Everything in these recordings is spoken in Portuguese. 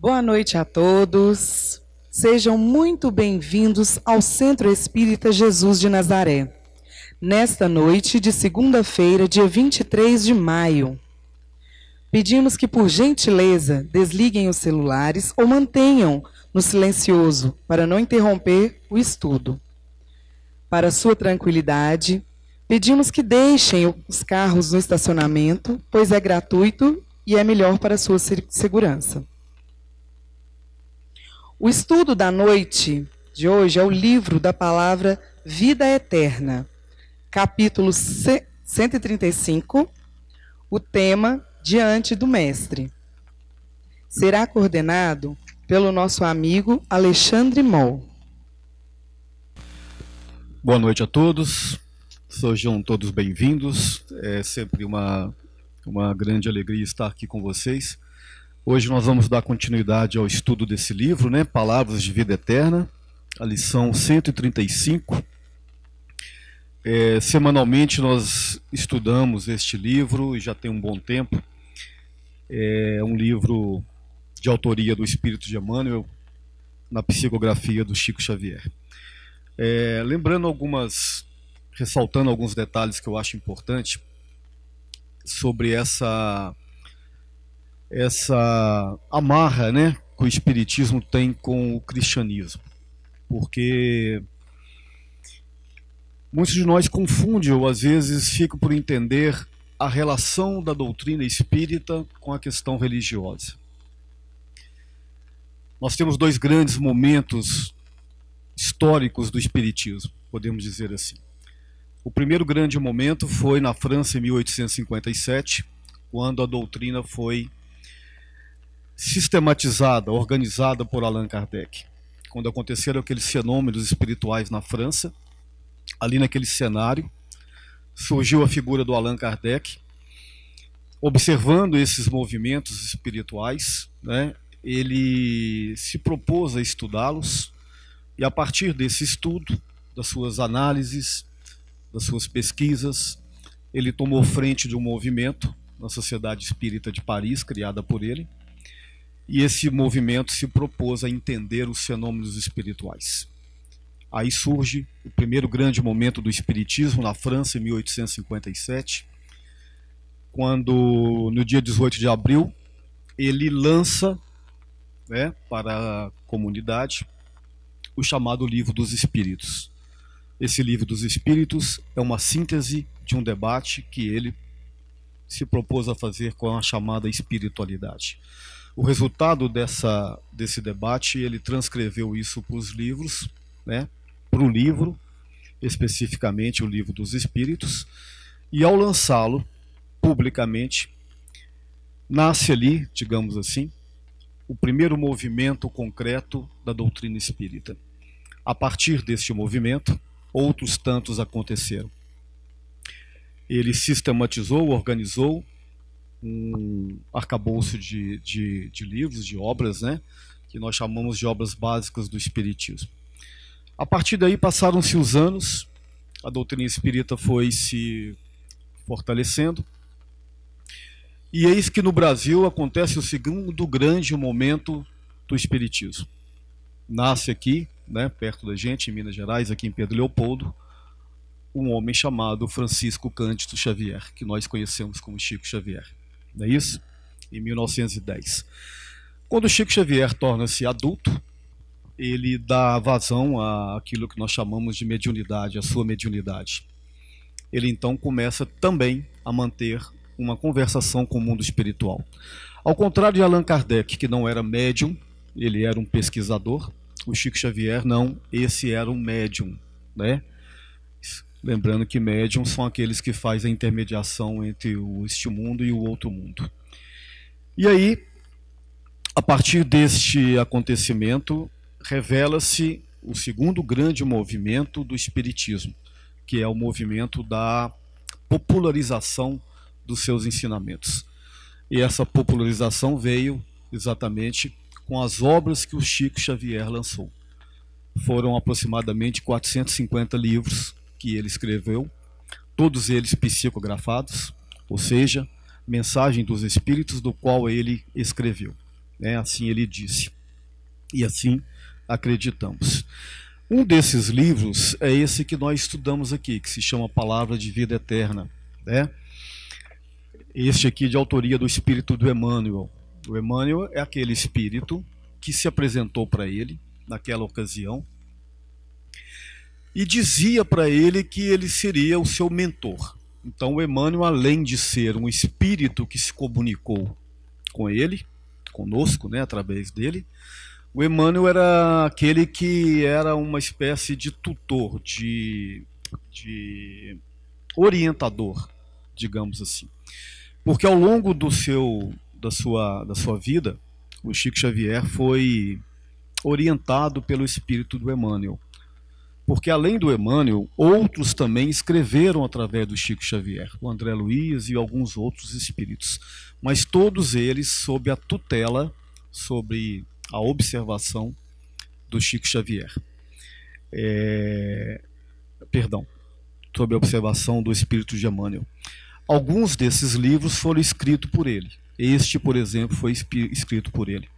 Boa noite a todos. Sejam muito bem-vindos ao Centro Espírita Jesus de Nazaré. Nesta noite de segunda-feira, dia 23 de maio, pedimos que, por gentileza, desliguem os celulares ou mantenham no silencioso para não interromper o estudo. Para sua tranquilidade, pedimos que deixem os carros no estacionamento, pois é gratuito e é melhor para a sua segurança. O estudo da noite de hoje é o livro da palavra Vida Eterna, capítulo 135, o tema Diante do Mestre. Será coordenado pelo nosso amigo Alexandre Moll. Boa noite a todos, sejam todos bem-vindos. É sempre uma grande alegria estar aqui com vocês. Hoje nós vamos dar continuidade ao estudo desse livro, né? Palavras de Vida Eterna, a lição 135. Semanalmente nós estudamos este livro e já tem um bom tempo. É um livro de autoria do Espírito de Emmanuel, na psicografia do Chico Xavier. Ressaltando alguns detalhes que eu acho importante sobre essa amarra, né, que o Espiritismo tem com o cristianismo. Porque muitos de nós confundem ou às vezes ficam por entender a relação da doutrina espírita com a questão religiosa. Nós temos dois grandes momentos históricos do Espiritismo, podemos dizer assim. O primeiro grande momento foi na França em 1857, quando a doutrina foi sistematizada, organizada por Allan Kardec. Quando aconteceram aqueles fenômenos espirituais na França, ali naquele cenário, surgiu a figura do Allan Kardec. Observando esses movimentos espirituais, né, ele se propôs a estudá-los, e a partir desse estudo, das suas análises, das suas pesquisas, ele tomou frente de um movimento na Sociedade Espírita de Paris, criada por ele, e esse movimento se propôs a entender os fenômenos espirituais. Aí surge o primeiro grande momento do Espiritismo na França, em 1857, quando, no dia 18 de abril, ele lança, né, para a comunidade o chamado Livro dos Espíritos. Esse Livro dos Espíritos é uma síntese de um debate que ele se propôs a fazer com a chamada espiritualidade. O resultado desse debate, ele transcreveu isso para os livros, né, para o livro, especificamente o Livro dos Espíritos, e ao lançá-lo publicamente, nasce ali, digamos assim, o primeiro movimento concreto da doutrina espírita. A partir deste movimento, outros tantos aconteceram. Ele sistematizou, organizou um arcabouço de livros, de obras, né, que nós chamamos de obras básicas do Espiritismo. A partir daí passaram-se os anos, a doutrina espírita foi se fortalecendo, e eis que no Brasil acontece o segundo grande momento do Espiritismo. Nasce aqui, né, perto da gente, em Minas Gerais, aqui em Pedro Leopoldo, um homem chamado Francisco Cândido Xavier, que nós conhecemos como Chico Xavier. Não é isso? Em 1910. Quando Chico Xavier torna-se adulto, ele dá vazão àquilo que nós chamamos de mediunidade, a sua mediunidade. Ele então começa também a manter uma conversação com o mundo espiritual. Ao contrário de Allan Kardec, que não era médium, ele era um pesquisador, o Chico Xavier não, esse era um médium, né? Lembrando que médiums são aqueles que fazem a intermediação entre este mundo e o outro mundo. E aí, a partir deste acontecimento, revela-se o segundo grande movimento do Espiritismo, que é o movimento da popularização dos seus ensinamentos. E essa popularização veio exatamente com as obras que o Chico Xavier lançou. Foram aproximadamente 450 livros que ele escreveu, todos eles psicografados, ou seja, mensagem dos espíritos do qual ele escreveu. né? Assim ele disse. E assim acreditamos. Um desses livros é esse que nós estudamos aqui, que se chama Palavra de Vida Eterna, né? Este aqui de autoria do espírito do Emmanuel. O Emmanuel é aquele espírito que se apresentou para ele naquela ocasião e dizia para ele que ele seria o seu mentor. Então o Emmanuel, além de ser um espírito que se comunicou com ele, conosco, né, através dele, o Emmanuel era aquele que era uma espécie de tutor, de orientador, digamos assim. Porque ao longo da sua vida, o Chico Xavier foi orientado pelo espírito do Emmanuel. Porque além do Emmanuel, outros também escreveram através do Chico Xavier, o André Luiz e alguns outros espíritos. Mas todos eles sob a tutela, sobre a observação do Chico Xavier. Sob a observação do espírito de Emmanuel. Alguns desses livros foram escritos por ele. Este, por exemplo, foi escrito por ele.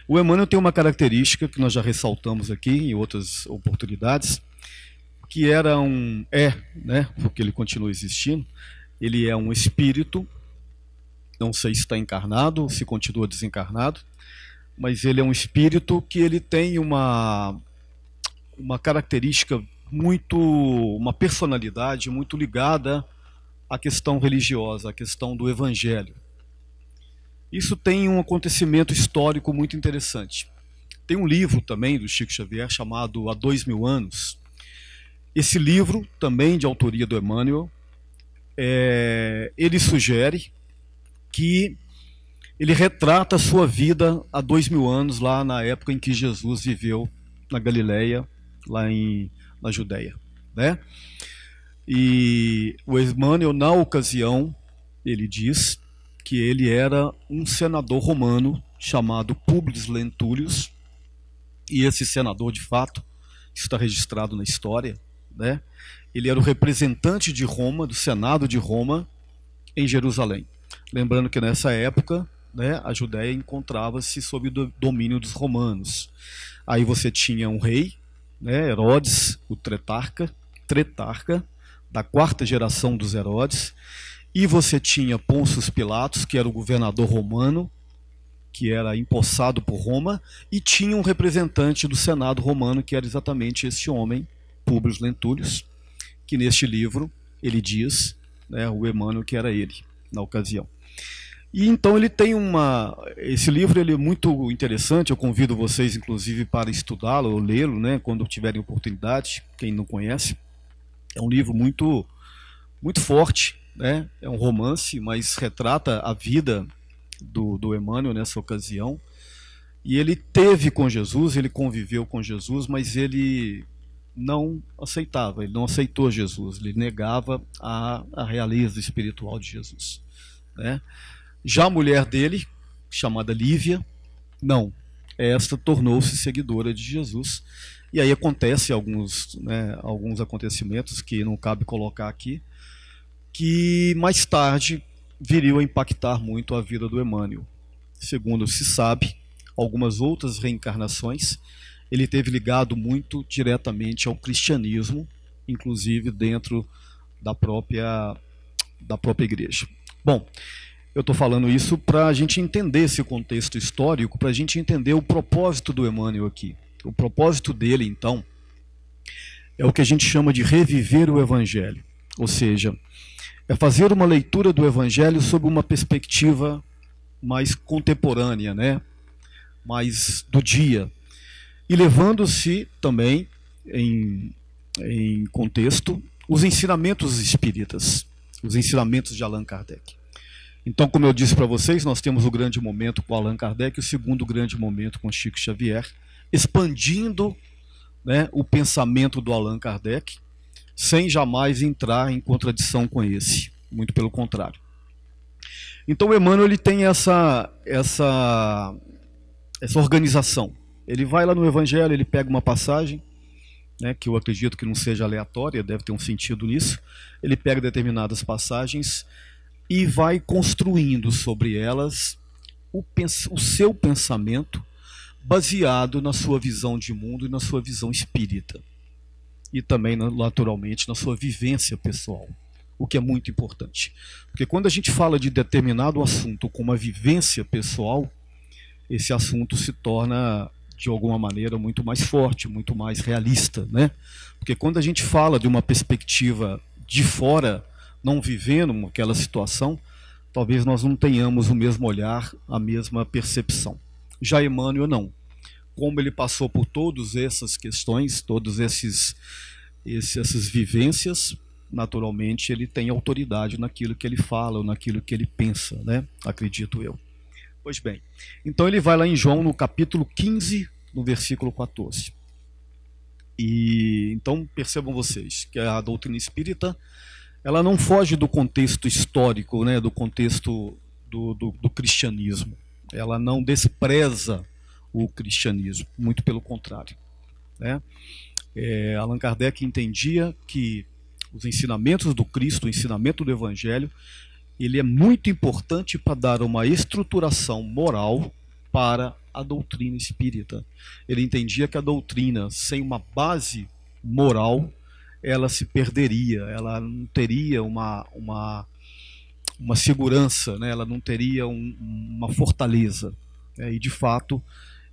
O Emmanuel tem uma característica que nós já ressaltamos aqui em outras oportunidades, que né, porque ele continua existindo, ele é um espírito, não sei se está encarnado ou se continua desencarnado, mas ele é um espírito que ele tem uma característica uma personalidade muito ligada à questão religiosa, à questão do evangelho. Isso tem um acontecimento histórico muito interessante. Tem um livro também do Chico Xavier chamado Há 2000 Anos. Esse livro, também de autoria do Emmanuel, ele sugere que ele retrata a sua vida há 2000 anos, lá na época em que Jesus viveu na Galileia, lá na Judéia, né? E o Emmanuel, na ocasião, ele diz que ele era um senador romano chamado Publius Lentulus, e esse senador, de fato, está registrado na história, né? Ele era o representante de Roma, do Senado de Roma, em Jerusalém. Lembrando que nessa época, né, a Judéia encontrava-se sob o domínio dos romanos. Aí você tinha um rei, né, Herodes, o tretarca, da quarta geração dos Herodes, e você tinha Pôncio Pilatos, que era o governador romano, que era empossado por Roma, e tinha um representante do Senado romano, que era exatamente esse homem, Publius Lentulus, que neste livro ele diz, né, o Emmanuel, que era ele, na ocasião. E então ele tem esse livro ele é muito interessante, eu convido vocês inclusive para estudá-lo ou lê-lo, né, quando tiverem oportunidade, quem não conhece. É um livro muito, muito forte, né? É um romance, mas retrata a vida do Emmanuel nessa ocasião. E ele teve com Jesus, ele conviveu com Jesus, mas ele não aceitava, ele não aceitou Jesus, ele negava a realeza espiritual de Jesus, né? Já a mulher dele, chamada Lívia, não, esta tornou-se seguidora de Jesus. E aí acontece alguns acontecimentos que não cabe colocar aqui, que mais tarde viriam a impactar muito a vida do Emmanuel. Segundo se sabe, algumas outras reencarnações, ele teve ligado muito diretamente ao cristianismo, inclusive dentro da própria igreja. Bom, eu estou falando isso para a gente entender esse contexto histórico, para a gente entender o propósito do Emmanuel aqui. O propósito dele, então, é o que a gente chama de reviver o Evangelho. Ou seja, é fazer uma leitura do Evangelho sob uma perspectiva mais contemporânea, né? Mais do dia. E levando-se também, em contexto, os ensinamentos espíritas, os ensinamentos de Allan Kardec. Então, como eu disse para vocês, nós temos o grande momento com Allan Kardec e o segundo grande momento com Chico Xavier, expandindo, né, o pensamento do Allan Kardec, sem jamais entrar em contradição com esse, muito pelo contrário. Então o Emmanuel ele tem essa organização. Ele vai lá no Evangelho, ele pega uma passagem, né, que eu acredito que não seja aleatória, deve ter um sentido nisso. Ele pega determinadas passagens e vai construindo sobre elas o seu pensamento baseado na sua visão de mundo e na sua visão espírita. E também, naturalmente, na sua vivência pessoal, o que é muito importante. Porque quando a gente fala de determinado assunto com uma vivência pessoal, esse assunto se torna, de alguma maneira, muito mais forte, muito mais realista, né? Porque quando a gente fala de uma perspectiva de fora, não vivendo aquela situação, talvez nós não tenhamos o mesmo olhar, a mesma percepção. Já Emmanuel não. Como ele passou por todas essas questões, todas essas vivências, naturalmente ele tem autoridade naquilo que ele fala, ou naquilo que ele pensa, né? Acredito eu. Pois bem, então ele vai lá em João, no capítulo 15, no versículo 14. E então percebam vocês que a doutrina espírita, ela não foge do contexto histórico, né? Do contexto do cristianismo. Ela não despreza o cristianismo, muito pelo contrário, né? Allan Kardec entendia que os ensinamentos do Cristo, o ensinamento do Evangelho, ele é muito importante para dar uma estruturação moral para a doutrina espírita. Ele entendia que a doutrina, sem uma base moral, ela se perderia, ela não teria uma segurança, né? Ela não teria uma fortaleza. E, de fato,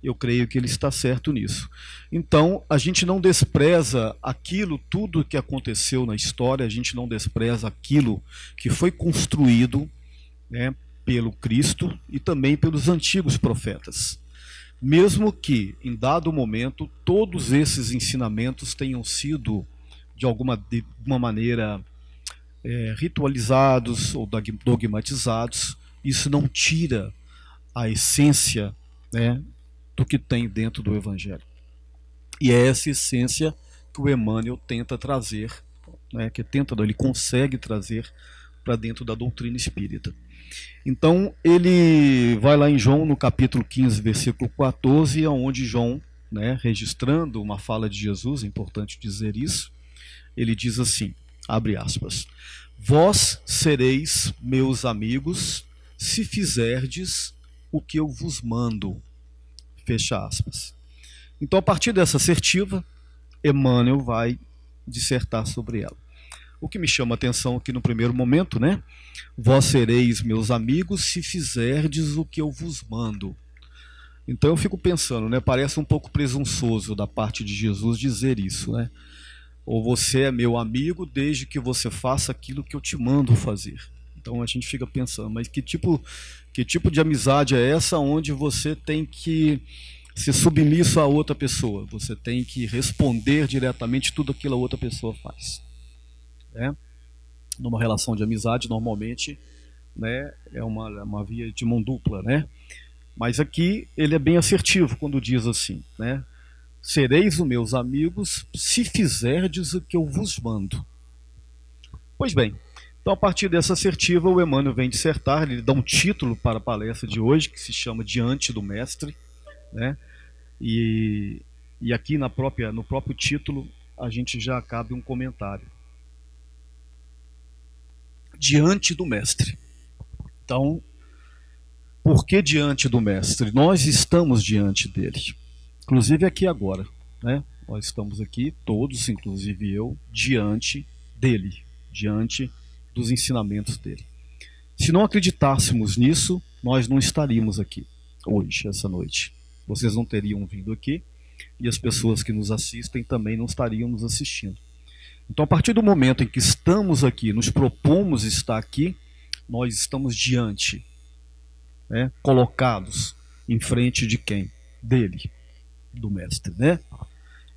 eu creio que ele está certo nisso. Então, a gente não despreza tudo que aconteceu na história, a gente não despreza aquilo que foi construído, né, pelo Cristo e também pelos antigos profetas. Mesmo que, em dado momento, todos esses ensinamentos tenham sido, de alguma maneira, ritualizados ou dogmatizados, isso não tira a essência, né, do que tem dentro do Evangelho. E é essa essência que o Emmanuel tenta trazer, né, ele consegue trazer para dentro da doutrina espírita. Então, ele vai lá em João, no capítulo 15, versículo 14, onde João, né, registrando uma fala de Jesus, é importante dizer isso, ele diz assim, abre aspas, vós sereis meus amigos se fizerdes o que eu vos mando. Fecha aspas. Então, a partir dessa assertiva, Emmanuel vai dissertar sobre ela. O que me chama a atenção aqui no primeiro momento, né? Vós sereis meus amigos se fizerdes o que eu vos mando. Então eu fico pensando, né? Parece um pouco presunçoso da parte de Jesus dizer isso, né? Ou você é meu amigo desde que você faça aquilo que eu te mando fazer. Então a gente fica pensando, mas que tipo de amizade é essa onde você tem que ser submisso a outra pessoa? Você tem que responder diretamente tudo aquilo que a outra pessoa faz. Numa relação de amizade, normalmente, né, é uma via de mão dupla, né? Mas aqui ele é bem assertivo quando diz assim, né? Sereis os meus amigos se fizerdes o que eu vos mando. Pois bem, então a partir dessa assertiva o Emmanuel vem dissertar, ele dá um título para a palestra de hoje, que se chama Diante do Mestre, né? E aqui no próprio título a gente já cabe um comentário. Diante do Mestre. Então, por que diante do Mestre? Nós estamos diante dele. Inclusive aqui agora, né? Nós estamos aqui, todos, inclusive eu, diante dele, diante dos ensinamentos dele. Se não acreditássemos nisso, nós não estaríamos aqui hoje, essa noite. Vocês não teriam vindo aqui e as pessoas que nos assistem também não estariam nos assistindo. Então, a partir do momento em que estamos aqui, nos propomos estar aqui, nós estamos diante, né, colocados em frente de quem? Dele, do Mestre, né?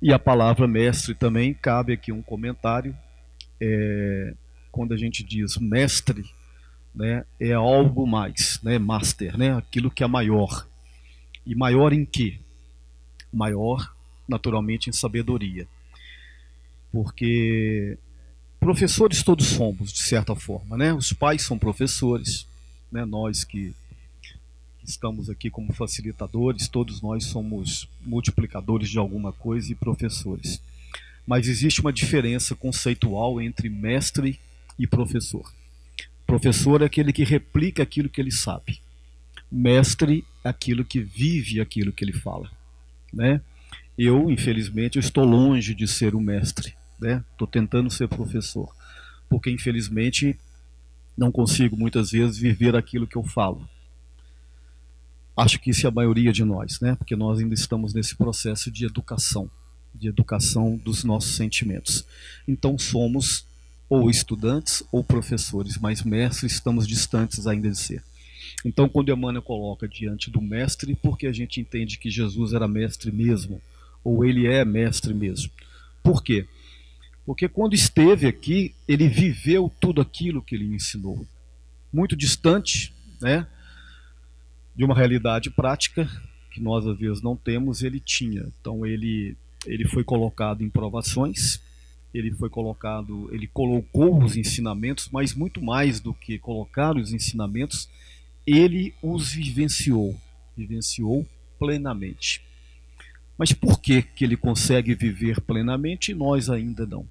E a palavra Mestre também, cabe aqui um comentário, quando a gente diz Mestre, né, é algo mais, né, Master, né, aquilo que é maior. E maior em quê? Maior, naturalmente, em sabedoria. Porque professores todos somos, de certa forma, né? Os pais são professores, né? Nós que estamos aqui como facilitadores, todos nós somos multiplicadores de alguma coisa e professores. Mas existe uma diferença conceitual entre mestre e professor. Professor é aquele que replica aquilo que ele sabe. Mestre é aquilo que vive aquilo que ele fala, né? Eu, infelizmente, eu estou longe de ser um mestre, né? Estou tentando ser professor, porque infelizmente não consigo muitas vezes viver aquilo que eu falo. Acho que isso é a maioria de nós, né? Porque nós ainda estamos nesse processo de educação dos nossos sentimentos. Então somos ou estudantes ou professores, mas mestres estamos distantes ainda de ser. Então quando Emmanuel coloca diante do mestre, porque a gente entende que Jesus era mestre mesmo, ou ele é mestre mesmo. Por quê? Porque quando esteve aqui, ele viveu tudo aquilo que ele ensinou. Muito distante, né, de uma realidade prática que nós às vezes não temos, ele tinha. Então ele foi colocado em provações, ele colocou os ensinamentos, mas muito mais do que colocar os ensinamentos, ele os vivenciou plenamente. Mas por que ele consegue viver plenamente e nós ainda não?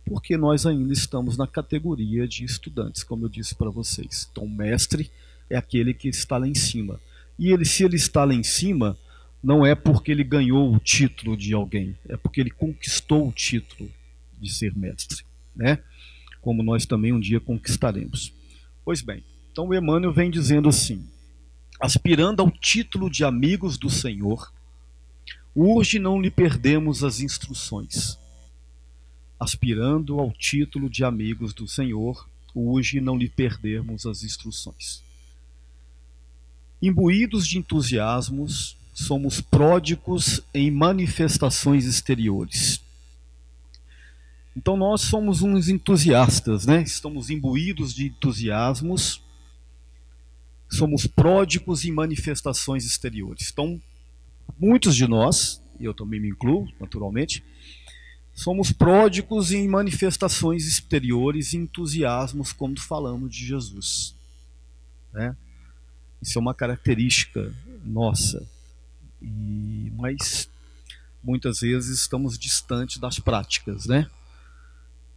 Porque nós ainda estamos na categoria de estudantes, como eu disse para vocês. Então, o mestre é aquele que está lá em cima. E se ele está lá em cima, não é porque ele ganhou o título de alguém, é porque ele conquistou o título de ser mestre, né? Como nós também um dia conquistaremos. Pois bem, então o Emmanuel vem dizendo assim: aspirando ao título de amigos do Senhor, urge não lhe perdemos as instruções. Aspirando ao título de amigos do Senhor, urge não lhe perdermos as instruções. Imbuídos de entusiasmos, somos pródigos em manifestações exteriores. Então nós somos uns entusiastas, né? Estamos imbuídos de entusiasmos, somos pródigos em manifestações exteriores. Então, muitos de nós, e eu também me incluo, naturalmente, somos pródigos em manifestações exteriores e entusiasmos quando falamos de Jesus, né? Isso é uma característica nossa, mas muitas vezes estamos distantes das práticas, né?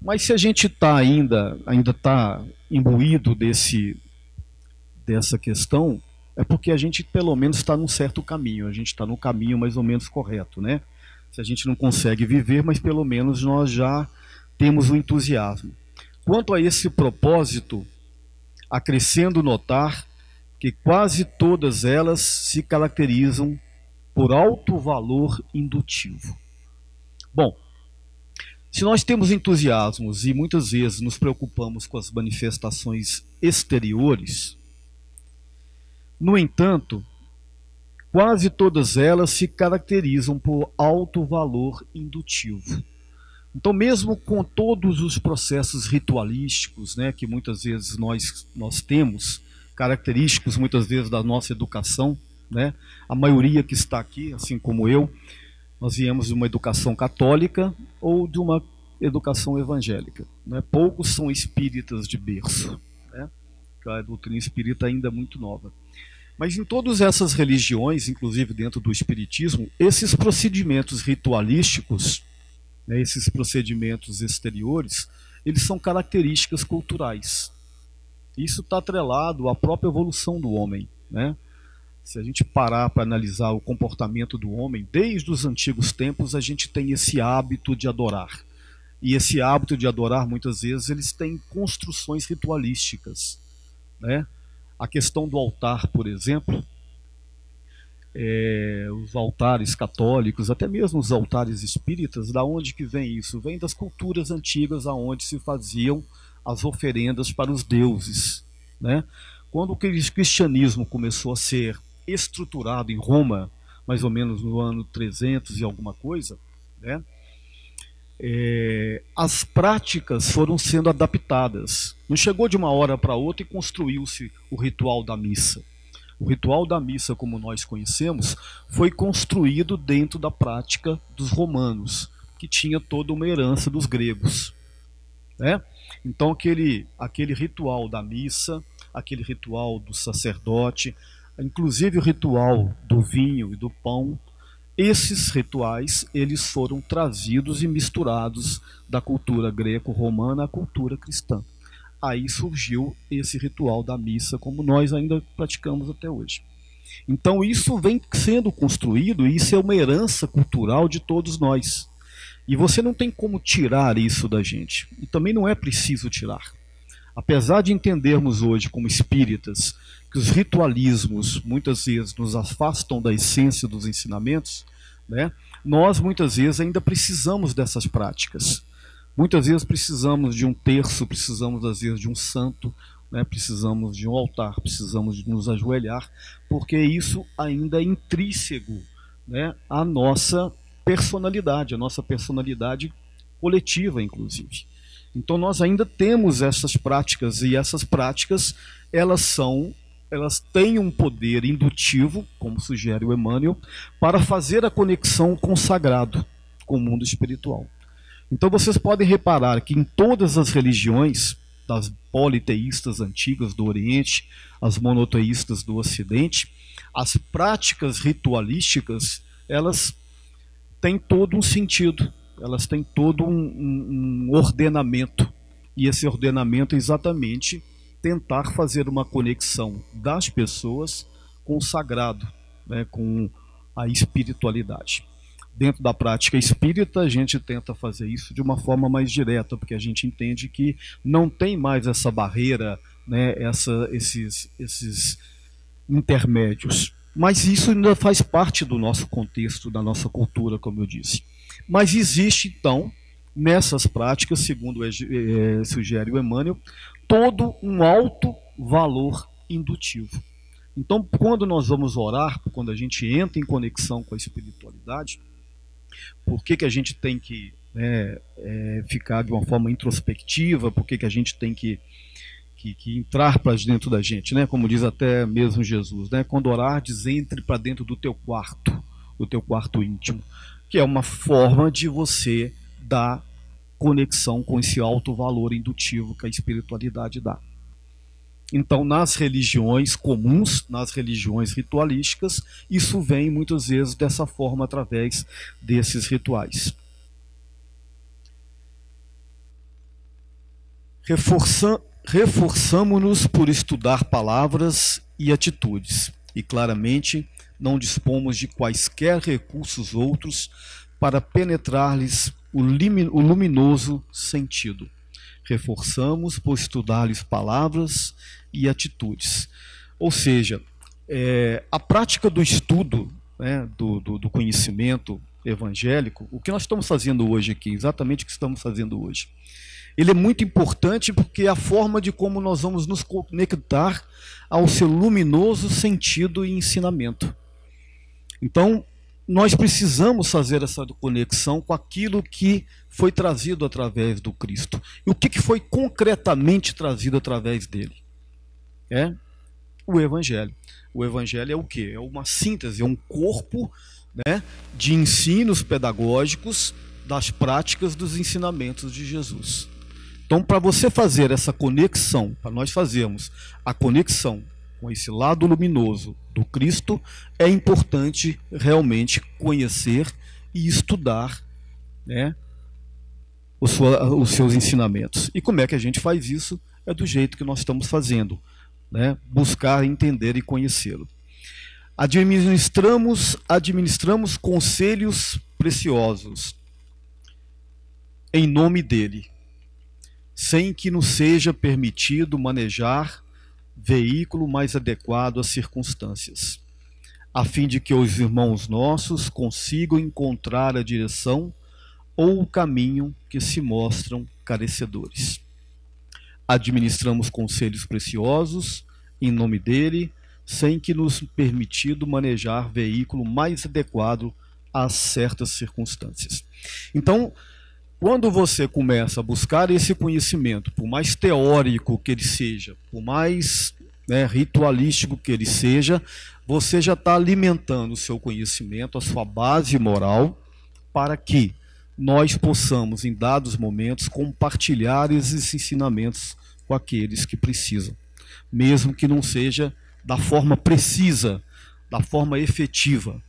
Mas se a gente ainda está imbuído dessa questão, é porque a gente pelo menos está num certo caminho, a gente está no caminho mais ou menos correto, né? Se a gente não consegue viver, mas pelo menos nós já temos o entusiasmo. Quanto a esse propósito, acrescendo notar que quase todas elas se caracterizam por alto valor indutivo. Bom, se nós temos entusiasmos e muitas vezes nos preocupamos com as manifestações exteriores, no entanto, quase todas elas se caracterizam por alto valor indutivo. Então, mesmo com todos os processos ritualísticos, né, que muitas vezes nós temos, característicos muitas vezes da nossa educação, né, a maioria que está aqui, assim como eu, nós viemos de uma educação católica ou de uma educação evangélica, né? Poucos são espíritas de berço, né? A doutrina espírita ainda é muito nova. Mas em todas essas religiões, inclusive dentro do espiritismo, esses procedimentos ritualísticos, né, esses procedimentos exteriores, eles são características culturais. Isso está atrelado à própria evolução do homem, né? Se a gente parar para analisar o comportamento do homem, desde os antigos tempos a gente tem esse hábito de adorar. E esse hábito de adorar, muitas vezes, eles têm construções ritualísticas, né? A questão do altar, por exemplo, os altares católicos, até mesmo os altares espíritas, da onde que vem isso? Vem das culturas antigas, aonde se faziam as oferendas para os deuses, né? Quando o cristianismo começou a ser estruturado em Roma, mais ou menos no ano 300 e alguma coisa, né, as práticas foram sendo adaptadas. Não chegou de uma hora para outra e construiu-se o ritual da missa. O ritual da missa, como nós conhecemos, foi construído dentro da prática dos romanos, que tinha toda uma herança dos gregos, né? Então aquele ritual da missa, aquele ritual do sacerdote, inclusive o ritual do vinho e do pão, esses rituais eles foram trazidos e misturados da cultura greco-romana à cultura cristã. Aí surgiu esse ritual da missa, como nós ainda praticamos até hoje. Então isso vem sendo construído, e isso é uma herança cultural de todos nós. E você não tem como tirar isso da gente. E também não é preciso tirar. Apesar de entendermos hoje como espíritas que os ritualismos muitas vezes nos afastam da essência dos ensinamentos, né, nós muitas vezes ainda precisamos dessas práticas. Muitas vezes precisamos de um terço, precisamos às vezes de um santo, né, precisamos de um altar, precisamos de nos ajoelhar, porque isso ainda é intrínseco, né, à nossa personalidade coletiva, inclusive. Então nós ainda temos essas práticas, e essas práticas elas têm um poder indutivo, como sugere o Emmanuel, para fazer a conexão com o sagrado, com o mundo espiritual. Então vocês podem reparar que em todas as religiões, das politeístas antigas do Oriente, as monoteístas do Ocidente, as práticas ritualísticas, elas têm todo um sentido, elas têm todo um ordenamento. E esse ordenamento é exatamente tentar fazer uma conexão das pessoas com o sagrado, né, com a espiritualidade. Dentro da prática espírita, a gente tenta fazer isso de uma forma mais direta, porque a gente entende que não tem mais essa barreira, né, esses intermédios. Mas isso ainda faz parte do nosso contexto, da nossa cultura, como eu disse. Mas existe, então, nessas práticas, segundo sugere o Emmanuel, todo um alto valor indutivo. Então, quando nós vamos orar, quando a gente entra em conexão com a espiritualidade, por que a gente tem que ficar de uma forma introspectiva, por que a gente tem que entrar para dentro da gente, né? Como diz até mesmo Jesus, né? Quando orares, entre para dentro do teu quarto íntimo, que é uma forma de você dar conexão com esse alto valor indutivo que a espiritualidade dá. Então, nas religiões comuns, nas religiões ritualísticas, isso vem muitas vezes dessa forma, através desses rituais. Reforçamo-nos por estudar palavras e atitudes, e claramente não dispomos de quaisquer recursos outros para penetrar-lhes o luminoso sentido. Reforçamos por estudar-lhes palavras e atitudes. Ou seja, a prática do estudo, né, do conhecimento evangélico, o que nós estamos fazendo hoje aqui, exatamente o que estamos fazendo hoje, ele é muito importante porque é a forma de como nós vamos nos conectar ao seu luminoso sentido e ensinamento. Então, nós precisamos fazer essa conexão com aquilo que foi trazido através do Cristo. E o que foi concretamente trazido através dele? É o Evangelho. O Evangelho é o quê? É uma síntese, é um corpo, né, de ensinos pedagógicos das práticas dos ensinamentos de Jesus. Então, para você fazer essa conexão, para nós fazermos a conexão com esse lado luminoso do Cristo, é importante realmente conhecer e estudar, né, os seus ensinamentos. E como é que a gente faz isso? É do jeito que nós estamos fazendo, né? Buscar entender e conhecê-lo. Administramos conselhos preciosos em nome dele, sem que nos seja permitido manejar veículo mais adequado às circunstâncias, a fim de que os irmãos nossos consigam encontrar a direção ou o caminho que se mostram carecedores. Administramos conselhos preciosos em nome dele, sem que nos permitido manejar veículo mais adequado a certas circunstâncias. Então, quando você começa a buscar esse conhecimento, por mais teórico que ele seja, por mais, né, ritualístico que ele seja, você já está alimentando o seu conhecimento, a sua base moral, para que nós possamos, em dados momentos, compartilhar esses ensinamentos com aqueles que precisam, mesmo que não seja da forma precisa, da forma efetiva,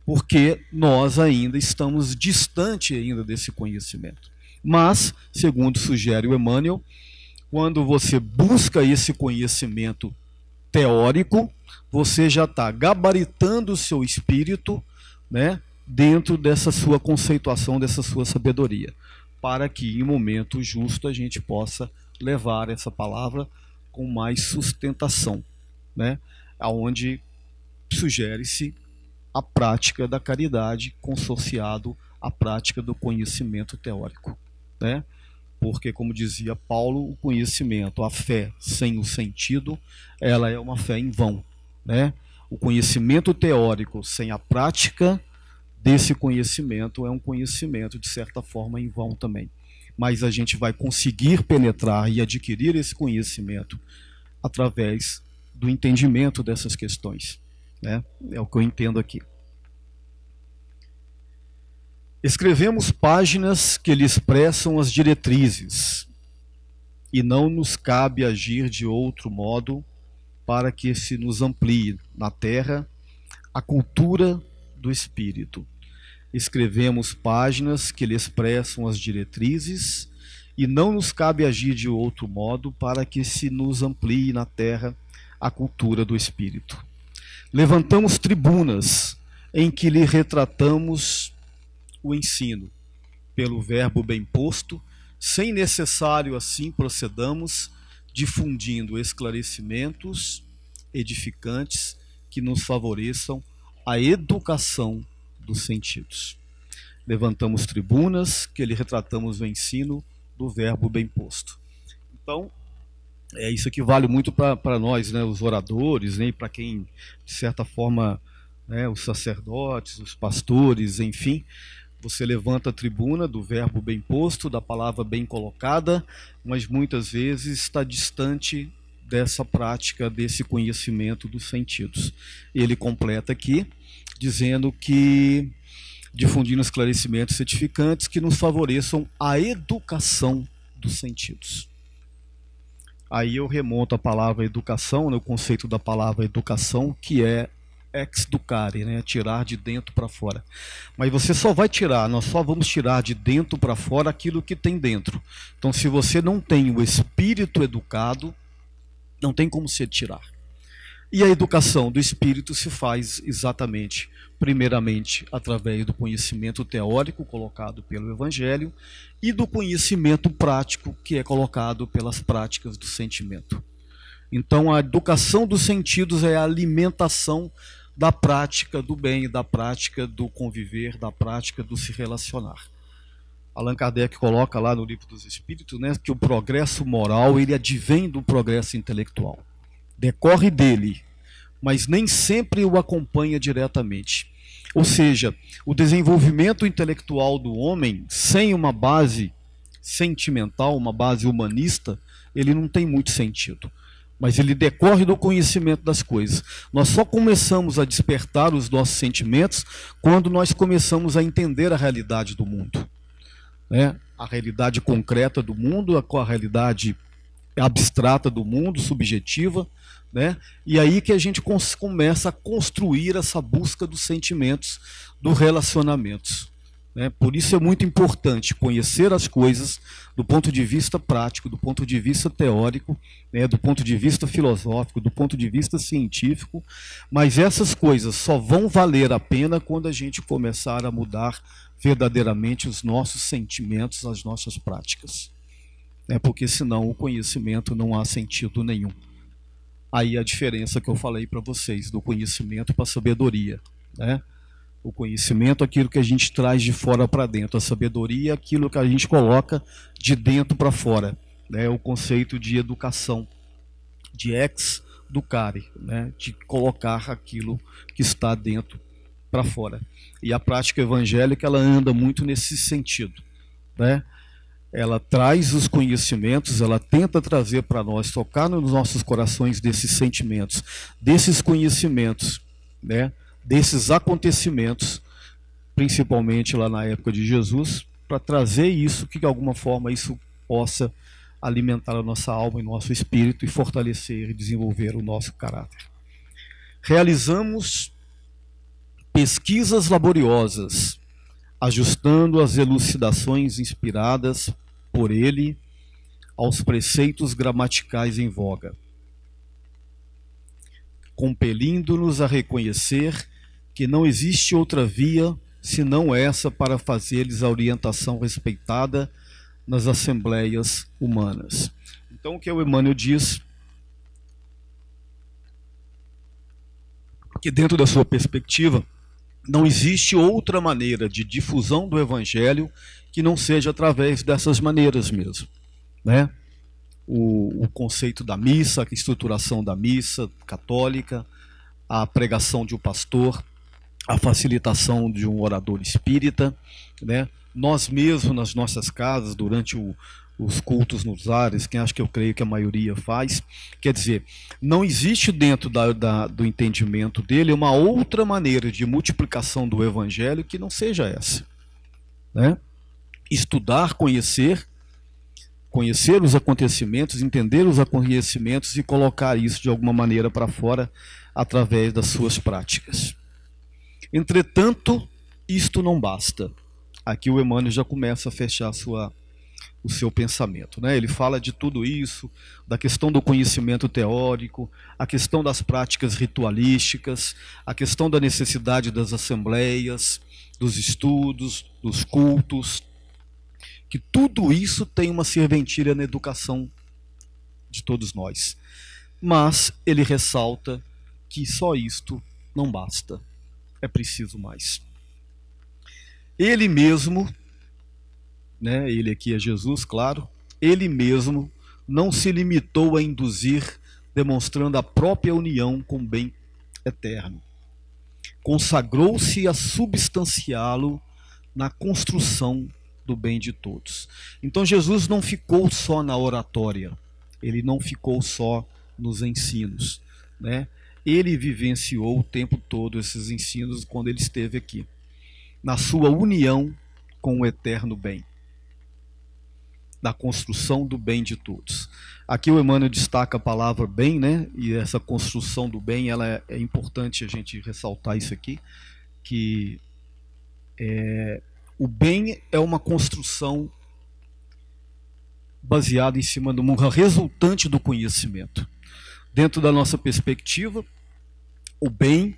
porque nós ainda estamos distante ainda desse conhecimento. Mas, segundo sugere o Emmanuel, quando você busca esse conhecimento teórico, você já está gabaritando o seu espírito, né, dentro dessa sua conceituação, dessa sua sabedoria, para que em momento justo a gente possa levar essa palavra com mais sustentação, né, aonde sugere-se a prática da caridade consorciado à prática do conhecimento teórico, né? Porque, como dizia Paulo, o conhecimento, a fé sem o sentido, ela é uma fé em vão, né? O conhecimento teórico sem a prática desse conhecimento é um conhecimento, de certa forma, em vão também. Mas a gente vai conseguir penetrar e adquirir esse conhecimento através do entendimento dessas questões, né? É o que eu entendo aqui. Escrevemos páginas que lhe expressam as diretrizes, e não nos cabe agir de outro modo para que se nos amplie na terra a cultura do espírito. Escrevemos páginas que lhe expressam as diretrizes, e não nos cabe agir de outro modo para que se nos amplie na terra a cultura do espírito. Levantamos tribunas em que lhe retratamos o ensino, pelo verbo bem posto, sem necessário assim procedamos, difundindo esclarecimentos edificantes que nos favoreçam a educação dos sentidos. Levantamos tribunas que lhe retratamos o ensino do verbo bem posto. Então, isso aqui vale muito para nós, né, os oradores, né, e para quem, de certa forma, né, os sacerdotes, os pastores, enfim. Você levanta a tribuna do verbo bem posto, da palavra bem colocada, mas muitas vezes está distante dessa prática, desse conhecimento dos sentidos. Ele completa aqui, dizendo que difundindo esclarecimentos edificantes que nos favoreçam a educação dos sentidos. Aí eu remonto a palavra educação, né, o conceito da palavra educação, que é exducare, né? Tirar de dentro para fora. Mas você só vai tirar, nós só vamos tirar de dentro para fora aquilo que tem dentro. Então, se você não tem o espírito educado, não tem como se tirar. E a educação do espírito se faz exatamente, primeiramente, através do conhecimento teórico colocado pelo Evangelho e do conhecimento prático que é colocado pelas práticas do sentimento. Então, a educação dos sentidos é a alimentação da prática do bem, da prática do conviver, da prática do se relacionar. Allan Kardec coloca lá no Livro dos Espíritos, né, que o progresso moral ele advém do progresso intelectual. Decorre dele, mas nem sempre o acompanha diretamente. Ou seja, o desenvolvimento intelectual do homem, sem uma base sentimental, uma base humanista, ele não tem muito sentido. Mas ele decorre do conhecimento das coisas. Nós só começamos a despertar os nossos sentimentos quando nós começamos a entender a realidade do mundo, né? A realidade concreta do mundo, a realidade abstrata do mundo, subjetiva, né? E aí que a gente começa a construir essa busca dos sentimentos, dos relacionamentos, né? Por isso é muito importante conhecer as coisas do ponto de vista prático, do ponto de vista teórico, né? Do ponto de vista filosófico, do ponto de vista científico, mas essas coisas só vão valer a pena quando a gente começar a mudar verdadeiramente os nossos sentimentos, as nossas práticas, né? Porque senão o conhecimento não há sentido nenhum. Aí a diferença que eu falei para vocês, do conhecimento para a sabedoria, né? O conhecimento é aquilo que a gente traz de fora para dentro, a sabedoria é aquilo que a gente coloca de dentro para fora, né? O conceito de educação, de exducare, né? De colocar aquilo que está dentro para fora. E a prática evangélica ela anda muito nesse sentido, né? Ela traz os conhecimentos, ela tenta trazer para nós, tocar nos nossos corações desses sentimentos, desses conhecimentos, né? Desses acontecimentos, principalmente lá na época de Jesus, para trazer isso, que de alguma forma isso possa alimentar a nossa alma e nosso espírito e fortalecer e desenvolver o nosso caráter. Realizamos pesquisas laboriosas, ajustando as elucidações inspiradas por ele aos preceitos gramaticais em voga. compelindo-nos a reconhecer que não existe outra via senão essa para fazer-lhes a orientação respeitada nas assembleias humanas. Então, o que o Emmanuel diz, que dentro da sua perspectiva, não existe outra maneira de difusão do Evangelho que não seja através dessas maneiras mesmo, né? O conceito da missa, a estruturação da missa católica, a pregação de um pastor, a facilitação de um orador espírita, né? Nós mesmos, nas nossas casas, durante os cultos nos lares, que acho que eu creio que a maioria faz, quer dizer, não existe dentro do entendimento dele uma outra maneira de multiplicação do Evangelho que não seja essa, né? Estudar, conhecer os acontecimentos, entender os acontecimentos e colocar isso de alguma maneira para fora através das suas práticas. Entretanto, isto não basta. Aqui o Emmanuel já começa a fechar o seu pensamento, né? Ele fala de tudo isso, da questão do conhecimento teórico, a questão das práticas ritualísticas, a questão da necessidade das assembleias, dos estudos, dos cultos, que tudo isso tem uma serventia na educação de todos nós. Mas ele ressalta que só isto não basta, é preciso mais. Ele mesmo, né, ele aqui é Jesus, claro, ele mesmo não se limitou a induzir, demonstrando a própria união com o bem eterno. Consagrou-se a substanciá-lo na construção do bem de todos. Então Jesus não ficou só na oratória, ele não ficou só nos ensinos, né? Ele vivenciou o tempo todo esses ensinos quando ele esteve aqui, na sua união com o eterno bem, da construção do bem de todos. Aqui o Emmanuel destaca a palavra bem, né? E essa construção do bem, ela é importante a gente ressaltar isso aqui, que o bem é uma construção baseada em cima do mundo, resultante do conhecimento. Dentro da nossa perspectiva, o bem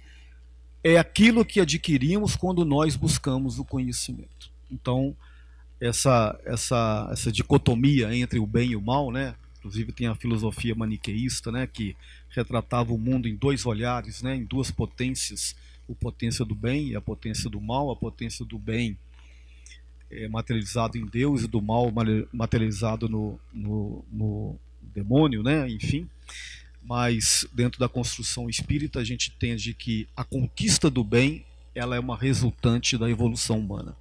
é aquilo que adquirimos quando nós buscamos o conhecimento. Então, essa dicotomia entre o bem e o mal, né? Inclusive tem a filosofia maniqueísta, né? Que retratava o mundo em dois olhares, né? Em duas potências, a potência do bem e a potência do mal. A potência do bem materializado em Deus e do mal materializado no demônio, né? Enfim, mas dentro da construção espírita a gente entende que a conquista do bem, ela é uma resultante da evolução humana.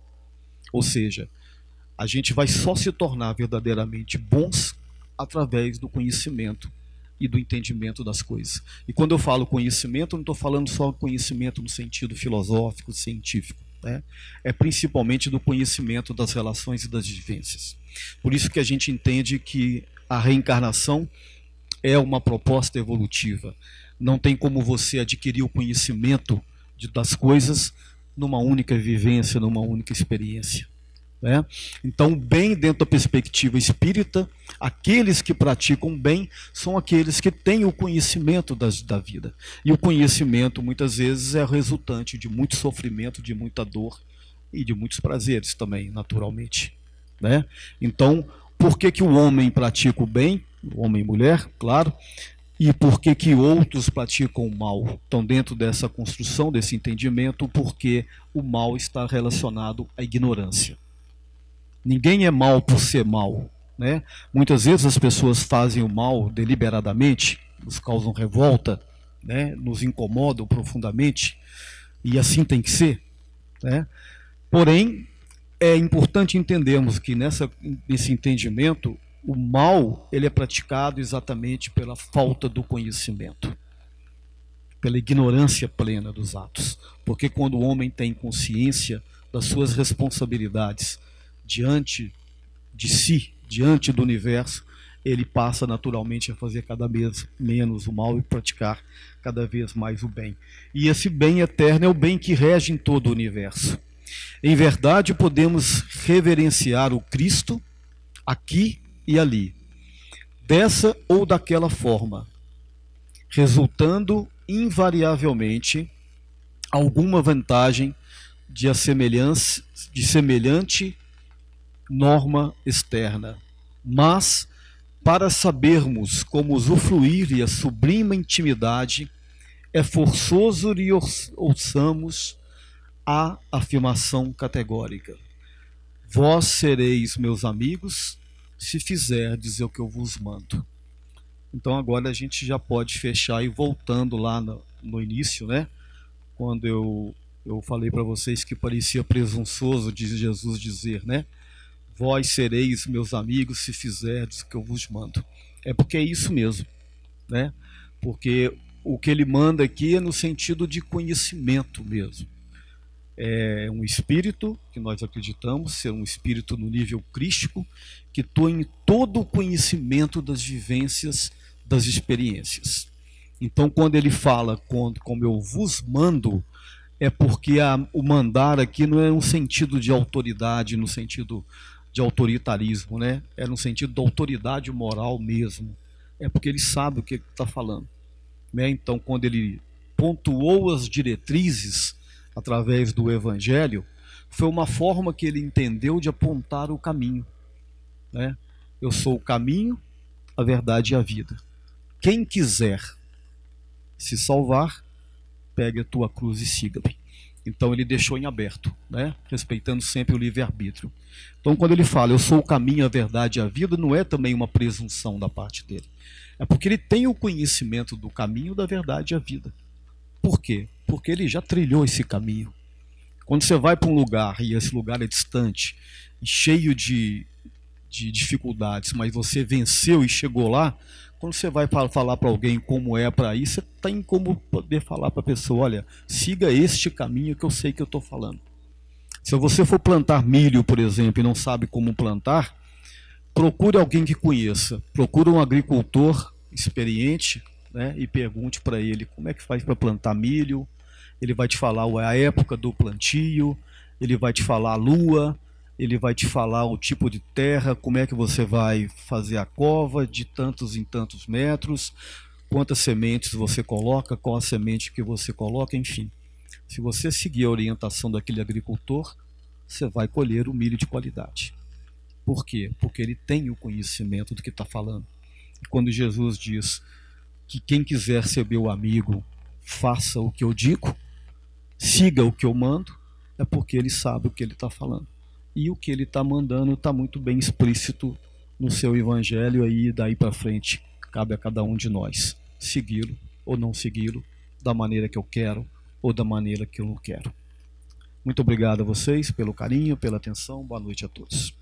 Ou seja, a gente vai só se tornar verdadeiramente bons através do conhecimento e do entendimento das coisas. E quando eu falo conhecimento, eu não estou falando só conhecimento no sentido filosófico, científico, né? É principalmente do conhecimento das relações e das vivências. Por isso que a gente entende que a reencarnação é uma proposta evolutiva. Não tem como você adquirir o conhecimento das coisas numa única vivência, numa única experiência, né? Então, bem dentro da perspectiva espírita, aqueles que praticam bem são aqueles que têm o conhecimento da vida. E o conhecimento, muitas vezes, é resultante de muito sofrimento, de muita dor e de muitos prazeres também, naturalmente, né? Então, por que o homem pratica o bem, o homem e mulher, claro, e por que outros praticam o mal? Então, dentro dessa construção, desse entendimento, porque o mal está relacionado à ignorância. Ninguém é mal por ser mal, né? Muitas vezes as pessoas fazem o mal deliberadamente, nos causam revolta, né? Nos incomodam profundamente, e assim tem que ser, né? Porém, é importante entendermos que nesse entendimento, o mal ele é praticado exatamente pela falta do conhecimento, pela ignorância plena dos atos. Porque quando o homem tem consciência das suas responsabilidades diante de si, diante do universo, ele passa naturalmente a fazer cada vez menos o mal e praticar cada vez mais o bem. E esse bem eterno é o bem que rege em todo o universo. Em verdade, podemos reverenciar o Cristo aqui e ali, dessa ou daquela forma, resultando invariavelmente alguma vantagem de semelhante norma externa. Mas, para sabermos como usufruir e a sublime intimidade, é forçoso lhe ouçamos a afirmação categórica: vós sereis meus amigos se fizerdes o que eu vos mando. Então agora a gente já pode fechar e voltando lá no início, né? Quando eu falei para vocês que parecia presunçoso de Jesus dizer, né? Vós sereis meus amigos se fizerdes o que eu vos mando. É porque é isso mesmo, né? Porque o que ele manda aqui é no sentido de conhecimento mesmo. É um espírito, que nós acreditamos ser um espírito no nível crístico, que tem todo o conhecimento das vivências, das experiências. Então, quando ele fala, como eu vos mando, é porque o mandar aqui não é um sentido de autoridade, no sentido de autoritarismo, né? É no sentido da autoridade moral mesmo. É porque ele sabe o que está falando, né? Então, quando ele pontuou as diretrizes através do Evangelho, foi uma forma que ele entendeu de apontar o caminho, né? Eu sou o caminho, a verdade e a vida. Quem quiser se salvar, pegue a tua cruz e siga-me. Então ele deixou em aberto, né? Respeitando sempre o livre-arbítrio. Então quando ele fala, eu sou o caminho, a verdade e a vida, não é também uma presunção da parte dele. É porque ele tem o conhecimento do caminho, da verdade e a vida. Por quê? Porque ele já trilhou esse caminho. Quando você vai para um lugar e esse lugar é distante, cheio de dificuldades, mas você venceu e chegou lá, quando você vai falar para alguém como é para ir, você tem como poder falar para a pessoa, olha, siga este caminho que eu sei que eu estou falando. Se você for plantar milho, por exemplo, e não sabe como plantar, procure alguém que conheça, procure um agricultor experiente, né, e pergunte para ele como é que faz para plantar milho. Ele vai te falar a época do plantio, ele vai te falar a lua, ele vai te falar o tipo de terra, como é que você vai fazer a cova de tantos em tantos metros, quantas sementes você coloca, qual a semente que você coloca, enfim. Se você seguir a orientação daquele agricultor, você vai colher o milho de qualidade. Por quê? Porque ele tem o conhecimento do que está falando. E quando Jesus diz que quem quiser ser meu amigo, faça o que eu digo, siga o que eu mando, é porque ele sabe o que ele está falando. E o que ele está mandando está muito bem explícito no seu evangelho, aí daí para frente cabe a cada um de nós segui-lo ou não segui-lo, da maneira que eu quero ou da maneira que eu não quero. Muito obrigado a vocês pelo carinho, pela atenção, boa noite a todos.